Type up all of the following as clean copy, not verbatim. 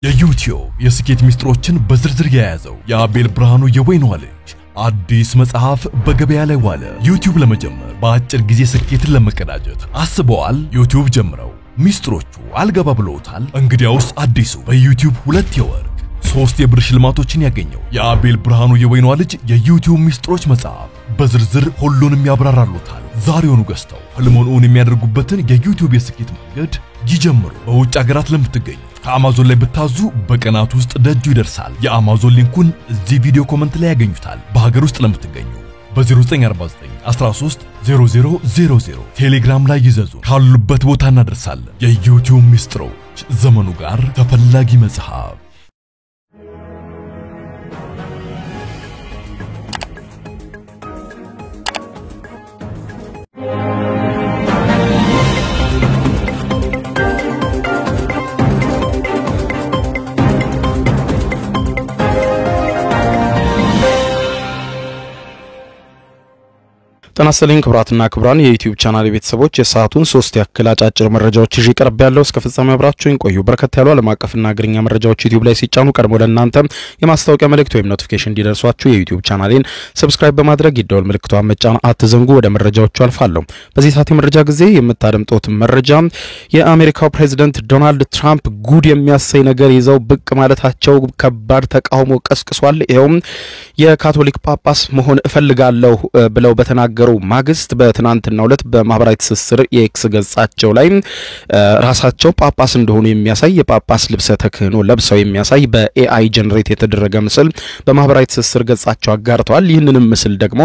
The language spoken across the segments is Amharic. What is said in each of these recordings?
የዩቲዩብ የስኬት ሚስጥሮችን በዝርዝር የያዘው የአቤል ብርሃኑ የወይኗ ልጅ አዲስ መጽሐፍ በገበያ ላይ ዋለ። ዩቲዩብ ለመጀመር በአጭር ጊዜ ስኬትን ለመቀዳጀት አስበዋል? ዩቲዩብ ጀምረው ሚስጥሮቹ አልገባ ብለውታል? እንግዲያውስ አዲሱ በዩቲዩብ 2 የወርቅ 3 የብር ሽልማቶችን ያገኘው የአቤል ብርሃኑ የወይኗ ልጅ የዩቲዩብ ሚስጥሮች መጽሐፍ በዝርዝር ሁሉንም ያብራራሉታል። ዛሬውኑ ገዝተው ህልሞን እውን የሚያደርጉበትን የዩቲዩብ የስኬት መንገድ ይጀምሩ። በውጭ ሀገራት ለምትገኙ ከአማዞን ላይ ብታዙ በቀናት ውስጥ ደጁ ይደርሳል። የአማዞን ሊንኩን እዚህ ቪዲዮ ኮሜንት ላይ ያገኙታል። በሀገር ውስጥ ለምትገኙ በ0949 13 0000 ቴሌግራም ላይ ይዘዙ። ካሉበት ቦታ እናደርሳለን። የዩቲዩብ ሚስጥሮች ዘመኑ ጋር ተፈላጊ መጽሐፍ። ተናስተልኝ ክብራትና ክብራን የዩቲዩብ ቻናል ቤተሰቦች የሰዓቱን 3 ያክል አጫጭር መረጃዎች ይዤ ቀርብ ያለው እስከ ፍጻሜው አብራችሁኝ ቆዩ። በርከት ያሉ ዓለም አቀፍና አገርኛ መረጃዎች ዩቲዩብ ላይ ሲጫኑ ቀድሞ ለእናንተ የማስታወቂያ መልእክት ወይም ኖቲፊኬሽን እንዲደርሷችሁ የዩቲዩብ ቻናሌን ሰብስክራይብ በማድረግ የደወል ምልክቷን መጫን አትዘንጉ። ወደ መረጃዎቹ አልፋለሁ። በዚህ ሰዓት የመረጃ ጊዜ የምታደምጡት መረጃ የአሜሪካው ፕሬዝዳንት ዶናልድ ትራምፕ ጉድ የሚያሰይ ነገር ይዘው ብቅ ማለታቸው ከባድ ተቃውሞ ቀስቅሷል። ይሄውም የካቶሊክ ጳጳስ መሆን እፈልጋለሁ ብለው በተናገሩ ማግስት በትናንትናው ዕለት በማህበራዊ ትስስር የኤክስ ገጻቸው ላይ ራሳቸው ጳጳስ እንደሆኑ የሚያሳይ የጳጳስ ልብሰ ተክህኖ ለብሰው የሚያሳይ በኤአይ ጀነሬት የተደረገ ምስል በማህበራዊ ትስስር ገጻቸው አጋርተዋል። ይህንንም ምስል ደግሞ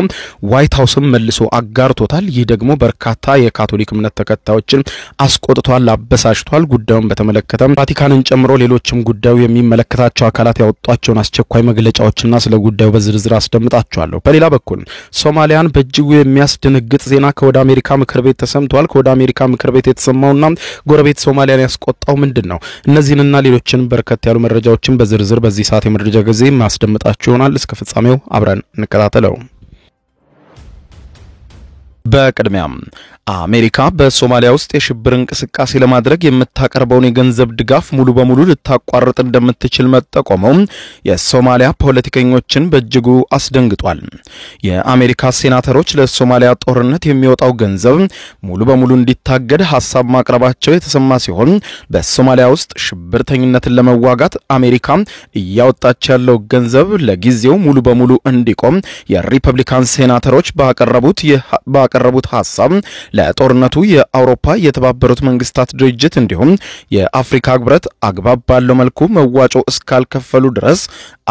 ዋይት ሃውስም መልሶ አጋርቶታል። ይህ ደግሞ በርካታ የካቶሊክ እምነት ተከታዮችን አስቆጥቷል፣ አበሳጭቷል። ጉዳዩን በተመለከተ ቫቲካንን ጨምሮ ሌሎችም ጉዳዩ የሚመለከታቸው አካላት ያወጧቸውን አስቸኳይ መግለጫዎችና ስለ ጉዳዩ በዝርዝር አስደምጣቸዋለሁ። በሌላ በኩል ሶማሊያን በእጅጉ የሚያስደነግጥ ዜና ከወደ አሜሪካ ምክር ቤት ተሰምቷል። ከወደ አሜሪካ ምክር ቤት የተሰማውና ጎረቤት ሶማሊያን ያስቆጣው ምንድነው? እነዚህንና ሌሎችን በርከት ያሉ መረጃዎችን በዝርዝር በዚህ ሰዓት የመረጃ ጊዜ ማስደምጣችሁ ይሆናል። እስከ ፍጻሜው አብረን እንከታተለው። በቅድሚያም አሜሪካ በሶማሊያ ውስጥ የሽብር እንቅስቃሴ ለማድረግ የምታቀርበውን የገንዘብ ድጋፍ ሙሉ በሙሉ ልታቋርጥ እንደምትችል መጠቆመው የሶማሊያ ፖለቲከኞችን በእጅጉ አስደንግጧል። የአሜሪካ ሴናተሮች ለሶማሊያ ጦርነት የሚወጣው ገንዘብ ሙሉ በሙሉ እንዲታገድ ሐሳብ ማቅረባቸው የተሰማ ሲሆን በሶማሊያ ውስጥ ሽብርተኝነትን ለመዋጋት አሜሪካ እያወጣች ያለው ገንዘብ ለጊዜው ሙሉ በሙሉ እንዲቆም የሪፐብሊካን ሴናተሮች ባቀረቡት ሐሳብ ለጦርነቱ የአውሮፓ የተባበሩት መንግስታት ድርጅት እንዲሁም የአፍሪካ ህብረት አግባብ ባለው መልኩ መዋጮ እስካልከፈሉ ድረስ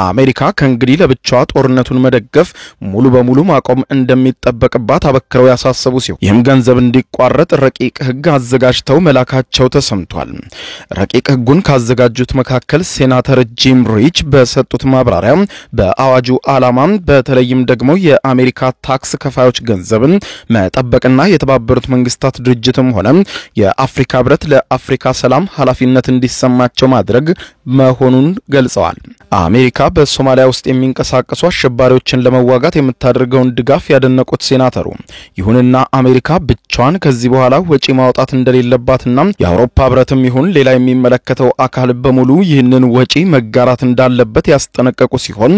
አሜሪካ ከእንግዲህ ለብቻዋ ጦርነቱን መደገፍ ሙሉ በሙሉ ማቆም እንደሚጠበቅባት አበክረው ያሳሰቡ ሲሆን ይህም ገንዘብ እንዲቋረጥ ረቂቅ ህግ አዘጋጅተው መላካቸው ተሰምቷል። ረቂቅ ህጉን ካዘጋጁት መካከል ሴናተር ጂም ሪች በሰጡት ማብራሪያ በአዋጁ ዓላማ በተለይም ደግሞ የአሜሪካ ታክስ ከፋዮች ገንዘብን መጠበቅና የተባበሩት መንግስታት ድርጅትም ሆነ የአፍሪካ ህብረት ለአፍሪካ ሰላም ኃላፊነት እንዲሰማቸው ማድረግ መሆኑን ገልጸዋል። አሜሪካ በሶማሊያ ውስጥ የሚንቀሳቀሱ አሸባሪዎችን ለመዋጋት የምታደርገውን ድጋፍ ያደነቁት ሴናተሩ ይሁንና አሜሪካ ብቻዋን ከዚህ በኋላ ወጪ ማውጣት እንደሌለባትና የአውሮፓ ህብረትም ይሁን ሌላ የሚመለከተው አካል በሙሉ ይህንን ወጪ መጋራት እንዳለበት ያስጠነቀቁ ሲሆን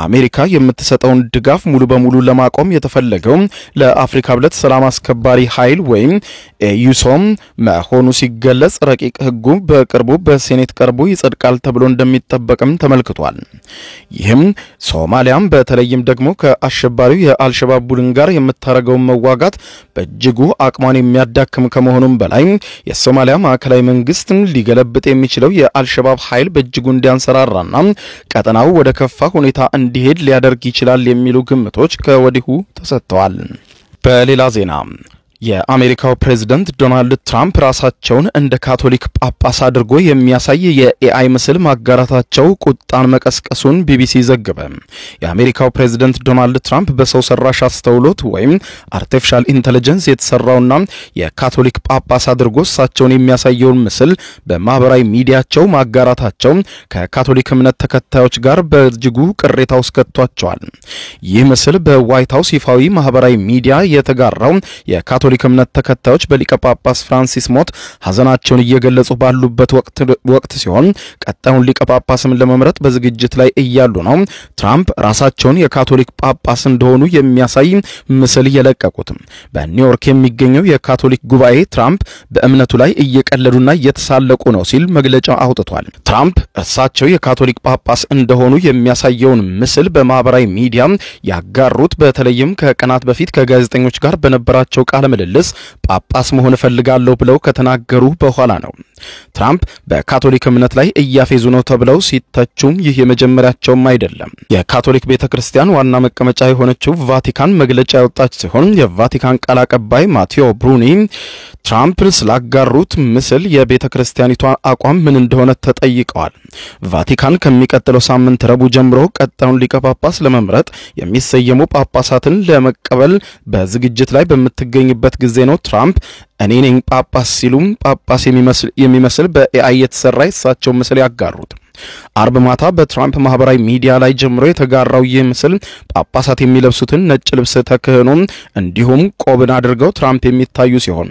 አሜሪካ የምትሰጠውን ድጋፍ ሙሉ በሙሉ ለማቆም የተፈለገው ለአፍሪካ ህብረት ሰላም አስከባሪ ኃይል ወይም ኤዩሶም መሆኑ ሲገለጽ ረቂቅ ህጉ በቅርቡ በሴኔት ቀርቦ ይጸድቃል ተብሎ እንደሚጠበቅም ተመልክቷል። ይህም ሶማሊያም በተለይም ደግሞ ከአሸባሪው የአልሸባብ ቡድን ጋር የምታረገው መዋጋት በእጅጉ አቅሟን የሚያዳክም ከመሆኑም በላይ የሶማሊያ ማዕከላዊ መንግስትን ሊገለብጥ የሚችለው የአልሸባብ ኃይል በእጅጉ እንዲያንሰራራና ቀጠናው ወደ ከፋ ሁኔታ እንዲሄድ ሊያደርግ ይችላል የሚሉ ግምቶች ከወዲሁ ተሰጥተዋል። በሌላ ዜና የአሜሪካው ፕሬዝዳንት ዶናልድ ትራምፕ ራሳቸውን እንደ ካቶሊክ ጳጳስ አድርጎ የሚያሳይ የኤአይ ምስል ማጋራታቸው ቁጣን መቀስቀሱን ቢቢሲ ዘገበ። የአሜሪካው ፕሬዝዳንት ዶናልድ ትራምፕ በሰው ሰራሽ አስተውሎት ወይም አርቲፊሻል ኢንተለጀንስ የተሰራውና የካቶሊክ ጳጳስ አድርጎ እሳቸውን የሚያሳየውን ምስል በማህበራዊ ሚዲያቸው ማጋራታቸው ከካቶሊክ እምነት ተከታዮች ጋር በእጅጉ ቅሬታ ውስጥ ከቷቸዋል። ይህ ምስል በዋይት ሃውስ ይፋዊ ማህበራዊ ሚዲያ የተጋራው የካቶሊክ የካቶሊክ እምነት ተከታዮች በሊቀ ጳጳስ ፍራንሲስ ሞት ሐዘናቸውን እየገለጹ ባሉበት ወቅት ሲሆን ቀጣዩን ሊቀ ጳጳስም ለመምረጥ በዝግጅት ላይ እያሉ ነው ትራምፕ ራሳቸውን የካቶሊክ ጳጳስ እንደሆኑ የሚያሳይ ምስል የለቀቁት። በኒውዮርክ የሚገኘው የካቶሊክ ጉባኤ ትራምፕ በእምነቱ ላይ እየቀለዱና እየተሳለቁ ነው ሲል መግለጫ አውጥቷል። ትራምፕ እርሳቸው የካቶሊክ ጳጳስ እንደሆኑ የሚያሳየውን ምስል በማህበራዊ ሚዲያ ያጋሩት በተለይም ከቀናት በፊት ከጋዜጠኞች ጋር በነበራቸው ቃለ ምልልስ ጳጳስ መሆን እፈልጋለሁ ብለው ከተናገሩ በኋላ ነው። ትራምፕ በካቶሊክ እምነት ላይ እያፌዙ ነው ተብለው ሲተቹም ይህ የመጀመሪያቸውም አይደለም። የካቶሊክ ቤተክርስቲያን ዋና መቀመጫ የሆነችው ቫቲካን መግለጫ ያወጣች ሲሆን የቫቲካን ቃል አቀባይ ማቴዎ ብሩኒ ትራምፕ ስላጋሩት ምስል የቤተክርስቲያኒቷ አቋም ምን እንደሆነ ተጠይቀዋል። ቫቲካን ከሚቀጥለው ሳምንት ረቡዕ ጀምሮ ቀጣዩን ሊቀ ጳጳስ ለመምረጥ የሚሰየሙ ጳጳሳትን ለመቀበል በዝግጅት ላይ በምትገኝበት ጊዜ ነው ትራምፕ እኔ ነኝ ጳጳስ ሲሉም ጳጳስ የሚመስል በኤአይ የተሰራ የእሳቸው ምስል ያጋሩት። አርብ ማታ በትራምፕ ማህበራዊ ሚዲያ ላይ ጀምሮ የተጋራው ይህ ምስል ጳጳሳት የሚለብሱትን ነጭ ልብስ ተክህኖ እንዲሁም ቆብን አድርገው ትራምፕ የሚታዩ ሲሆን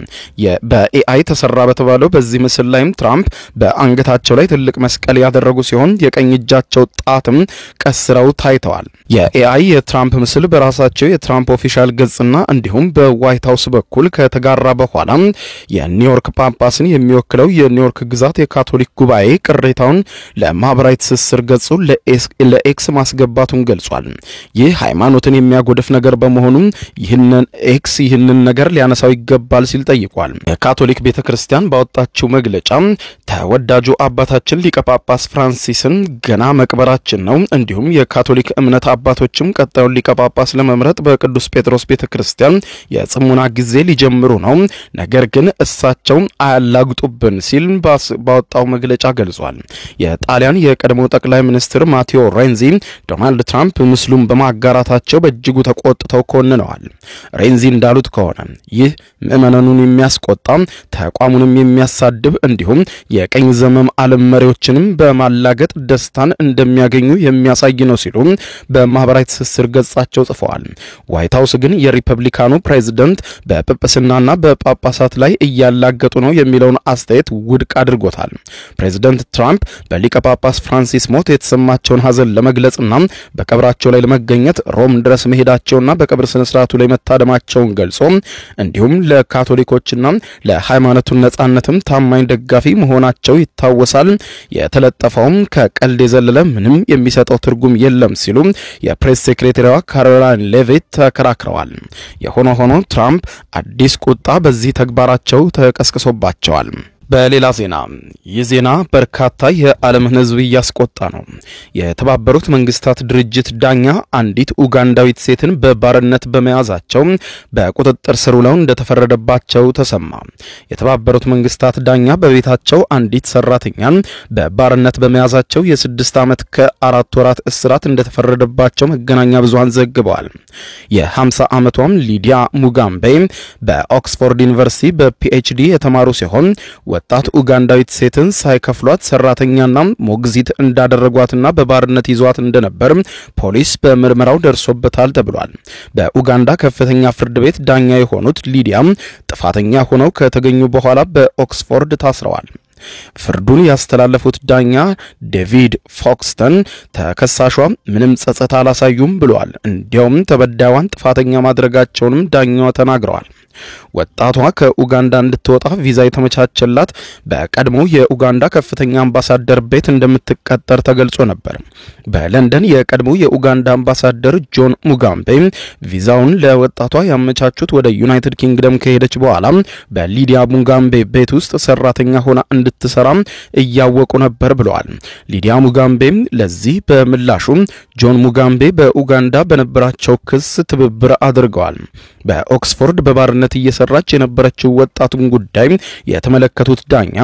በኤአይ ተሰራ በተባለው በዚህ ምስል ላይም ትራምፕ በአንገታቸው ላይ ትልቅ መስቀል ያደረጉ ሲሆን የቀኝ እጃቸው ጣትም ቀስረው ታይተዋል። የኤአይ የትራምፕ ምስል በራሳቸው የትራምፕ ኦፊሻል ገጽና እንዲሁም በዋይት ሃውስ በኩል ከተጋራ በኋላ የኒውዮርክ ጳጳስን የሚወክለው የኒውዮርክ ግዛት የካቶሊክ ጉባኤ ቅሬታውን ለማህበራዊ ትስስር ገጹ ለኤክስ ማስገባቱን ገልጿል። ይህ ሃይማኖትን የሚያጎድፍ ነገር በመሆኑ ይህንን ነገር ሊያነሳው ይገባል ሲል ጠይቋል። የካቶሊክ ቤተክርስቲያን ባወጣችው መግለጫ ተወዳጁ አባታችን ሊቀ ጳጳስ ፍራንሲስን ገና መቅበራችን ነው፣ እንዲሁም የካቶሊክ እምነት አባቶችም ቀጣዩን ሊቀ ጳጳስ ለመምረጥ በቅዱስ ጴጥሮስ ቤተክርስቲያን የጽሙና ጊዜ ሊጀምሩ ነው፣ ነገር ግን እሳቸው አያላግጡብን ሲል ባወጣው መግለጫ ገልጿል። የጣሊያን የቀድሞ ጠቅላይ ሚኒስትር ማቴዎ ሬንዚ ዶናልድ ትራምፕ ምስሉን በማጋራታቸው በእጅጉ ተቆጥተው ኮንነዋል። ሬንዚ እንዳሉት ከሆነ ይህ ምዕመናኑን የሚያስቆጣ ተቋሙንም የሚያሳድብ እንዲሁም የቀኝ ዘመም ዓለም መሪዎችንም በማላገጥ ደስታን እንደሚያገኙ የሚያሳይ ነው ሲሉ በማህበራዊ ትስስር ገጻቸው ጽፈዋል። ዋይት ሃውስ ግን የሪፐብሊካኑ ፕሬዝዳንት በጵጵስናና በጳጳሳት ላይ እያላገጡ ነው የሚለውን አስተያየት ውድቅ አድርጎታል። ፕሬዝዳንት ትራምፕ በሊቀ ጳጳስ ፍራንሲስ ሞት የተሰማቸውን ሐዘን ለመግለጽና በቀብራቸው ላይ ለመገኘት ሮም ድረስ መሄዳቸውና በቀብር ስነ ስርዓቱ ላይ መታደማቸውን ገልጾ እንዲሁም ለካቶሊኮችና ለሃይማኖቱ ነጻነትም ታማኝ ደጋፊ መሆናቸው ይታወሳል። የተለጠፈውም ከቀልድ የዘለለ ምንም የሚሰጠው ትርጉም የለም ሲሉ የፕሬስ ሴክሬታሪዋ ካሮላይን ሌቪት ተከራክረዋል። የሆነ ሆኖ ትራምፕ አዲስ ቁጣ በዚህ ተግባራቸው ተቀስቅሶባቸዋል። በሌላ ዜና ይህ ዜና በርካታ የዓለምን ሕዝብ እያስቆጣ ነው። የተባበሩት መንግስታት ድርጅት ዳኛ አንዲት ኡጋንዳዊት ሴትን በባርነት በመያዛቸው በቁጥጥር ስር ውለው እንደተፈረደባቸው ተሰማ። የተባበሩት መንግስታት ዳኛ በቤታቸው አንዲት ሰራተኛን በባርነት በመያዛቸው የ6 ዓመት ከ4 ወራት እስራት እንደተፈረደባቸው መገናኛ ብዙሃን ዘግበዋል። የ50 ዓመቷም ሊዲያ ሙጋምቤ በኦክስፎርድ ዩኒቨርሲቲ በፒኤችዲ የተማሩ ሲሆን ወጣት ኡጋንዳዊት ሴትን ሳይከፍሏት ሰራተኛና ሞግዚት እንዳደረጓትና በባርነት ይዟት እንደነበር ፖሊስ በምርመራው ደርሶበታል ተብሏል። በኡጋንዳ ከፍተኛ ፍርድ ቤት ዳኛ የሆኑት ሊዲያ ጥፋተኛ ሆነው ከተገኙ በኋላ በኦክስፎርድ ታስረዋል። ፍርዱን ያስተላለፉት ዳኛ ዴቪድ ፎክስተን ተከሳሿ ምንም ጸጸት አላሳዩም ብለዋል። እንዲያውም ተበዳይዋን ጥፋተኛ ማድረጋቸውንም ዳኛዋ ተናግረዋል። ወጣቷ ከኡጋንዳ እንድትወጣ ቪዛ የተመቻቸላት በቀድሞ የኡጋንዳ ከፍተኛ አምባሳደር ቤት እንደምትቀጠር ተገልጾ ነበር። በለንደን የቀድሞ የኡጋንዳ አምባሳደር ጆን ሙጋምቤ ቪዛውን ለወጣቷ ያመቻቹት ወደ ዩናይትድ ኪንግደም ከሄደች በኋላ በሊዲያ ሙጋምቤ ቤት ውስጥ ሰራተኛ ሆና እንድትሰራ እያወቁ ነበር ብለዋል። ሊዲያ ሙጋምቤ ለዚህ በምላሹ ጆን ሙጋምቤ በኡጋንዳ በነበራቸው ክስ ትብብር አድርገዋል። በኦክስፎርድ በባርነት እየሰራች የነበረችው ወጣቱን ጉዳይ የተመለከቱት ዳኛ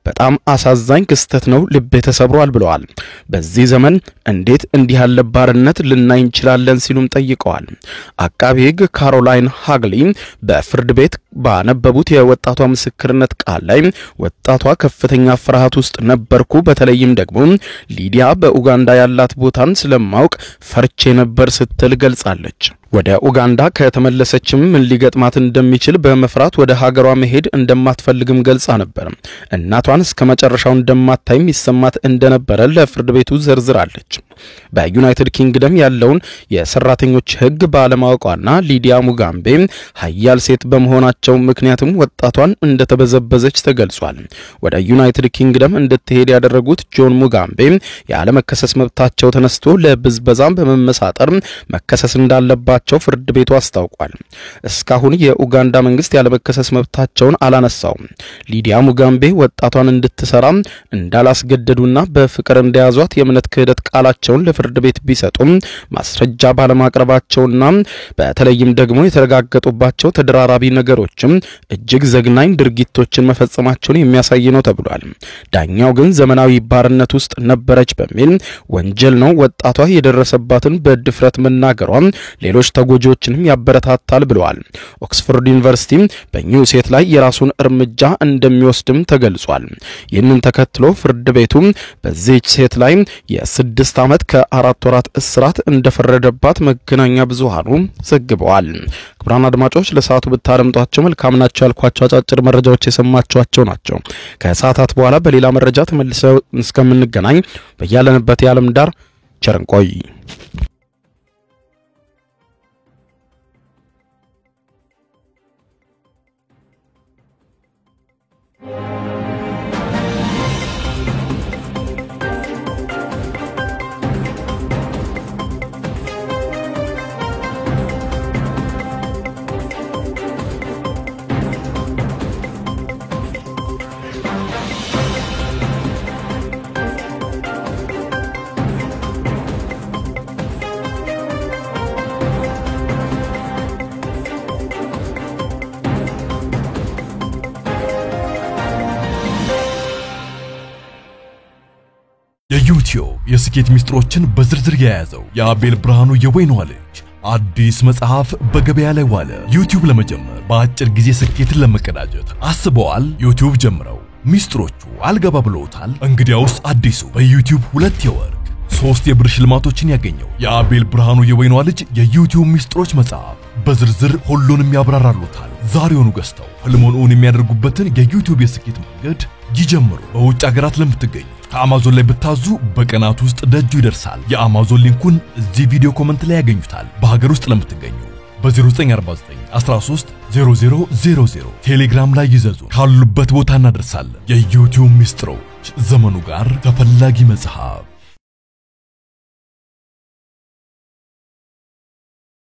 በጣም አሳዛኝ ክስተት ነው፣ ልቤ ተሰብሯል ብለዋል። በዚህ ዘመን እንዴት እንዲህ ያለ ባርነት ልናይ እንችላለን ሲሉም ጠይቀዋል። አቃቤ ሕግ ካሮላይን ሃግሊ በፍርድ ቤት ባነበቡት የወጣቷ ምስክርነት ቃል ላይ ወጣቷ ከፍተኛ ፍርሃት ውስጥ ነበርኩ፣ በተለይም ደግሞ ሊዲያ በኡጋንዳ ያላት ቦታን ስለማውቅ ፈርቼ ነበር ስትል ገልጻለች። ወደ ኡጋንዳ ከተመለሰችም ምን ሊገጥማት እንደሚችል በመፍራት ወደ ሀገሯ መሄድ እንደማትፈልግም ገልጻ ነበር። እናቷን እስከ መጨረሻው እንደማታይም ይሰማት እንደነበረ ለፍርድ ቤቱ ዘርዝራለች። በዩናይትድ ኪንግደም ያለውን የሰራተኞች ሕግ ባለማወቋና ሊዲያ ሙጋምቤ ሀያል ሴት በመሆናቸው ምክንያትም ወጣቷን እንደተበዘበዘች ተገልጿል። ወደ ዩናይትድ ኪንግደም እንድትሄድ ያደረጉት ጆን ሙጋምቤ ያለመከሰስ መብታቸው ተነስቶ ለብዝበዛም በመመሳጠር መከሰስ እንዳለባቸው ፍርድ ቤቱ አስታውቋል። እስካሁን የኡጋንዳ መንግስት ያለመከሰስ መብታቸውን አላነሳውም። ሊዲያ ሙጋምቤ ወጣቷን እንድትሰራ እንዳላስገደዱና በፍቅር እንደያዟት የእምነት ክህደት ቃላቸውን ለፍርድ ቤት ቢሰጡም ማስረጃ ባለማቅረባቸውና በተለይም ደግሞ የተረጋገጡባቸው ተደራራቢ ነገሮችም እጅግ ዘግናኝ ድርጊቶችን መፈጸማቸውን የሚያሳይ ነው ተብሏል። ዳኛው ግን ዘመናዊ ባርነት ውስጥ ነበረች በሚል ወንጀል ነው ወጣቷ የደረሰባትን በድፍረት መናገሯ ሌሎች ተጎጂዎችንም ያበረታታል ብለዋል። ኦክስፎርድ ዩኒቨርሲቲ በኒው ሴት ላይ የራሱን እርምጃ እንደሚወስድም ተገልጿል። ይህንን ተከትሎ ፍርድ ቤቱ በዚህ ሴት ላይ የ6 ዓመት ከ4 ወራት እስራት እንደፈረደባት መገናኛ ብዙሃኑ ዘግበዋል። ክቡራን አድማጮች ለሰዓቱ ብታረምጧቸው መልካም ናቸው ያልኳቸው አጫጭር መረጃዎች የሰማችኋቸው ናቸው። ከሰዓታት በኋላ በሌላ መረጃ ተመልሰው እስከምንገናኝ በያለንበት የዓለም ዳር ቸር እንቆይ። የዩቲዩብ የስኬት ሚስጥሮችን በዝርዝር የያዘው የአቤል ብርሃኑ የወይኗ ልጅ አዲስ መጽሐፍ በገበያ ላይ ዋለ። ዩቲዩብ ለመጀመር በአጭር ጊዜ ስኬትን ለመቀዳጀት አስበዋል? ዩቲዩብ ጀምረው ሚስጥሮቹ አልገባ ብለውታል? እንግዲያውስ አዲሱ በዩቲዩብ 2 የወርቅ 3 የብር ሽልማቶችን ያገኘው የአቤል ብርሃኑ የወይኗ ልጅ የዩቲዩብ ሚስጥሮች መጽሐፍ በዝርዝር ሁሉንም ያብራራሉታል። ዛሬውኑ ገዝተው ህልሞን እውን የሚያደርጉበትን የዩቲዩብ የስኬት መንገድ ይጀምሩ። በውጭ ሀገራት ለምትገኙ ከአማዞን ላይ ብታዙ በቀናት ውስጥ ደጁ ይደርሳል። የአማዞን ሊንኩን እዚህ ቪዲዮ ኮሜንት ላይ ያገኙታል። በሀገር ውስጥ ለምትገኙ በ0949 13 0000 ቴሌግራም ላይ ይዘዙ። ካሉበት ቦታ እናደርሳለን። የዩቲዩብ ሚስጥሮች ዘመኑ ጋር ተፈላጊ መጽሐፍ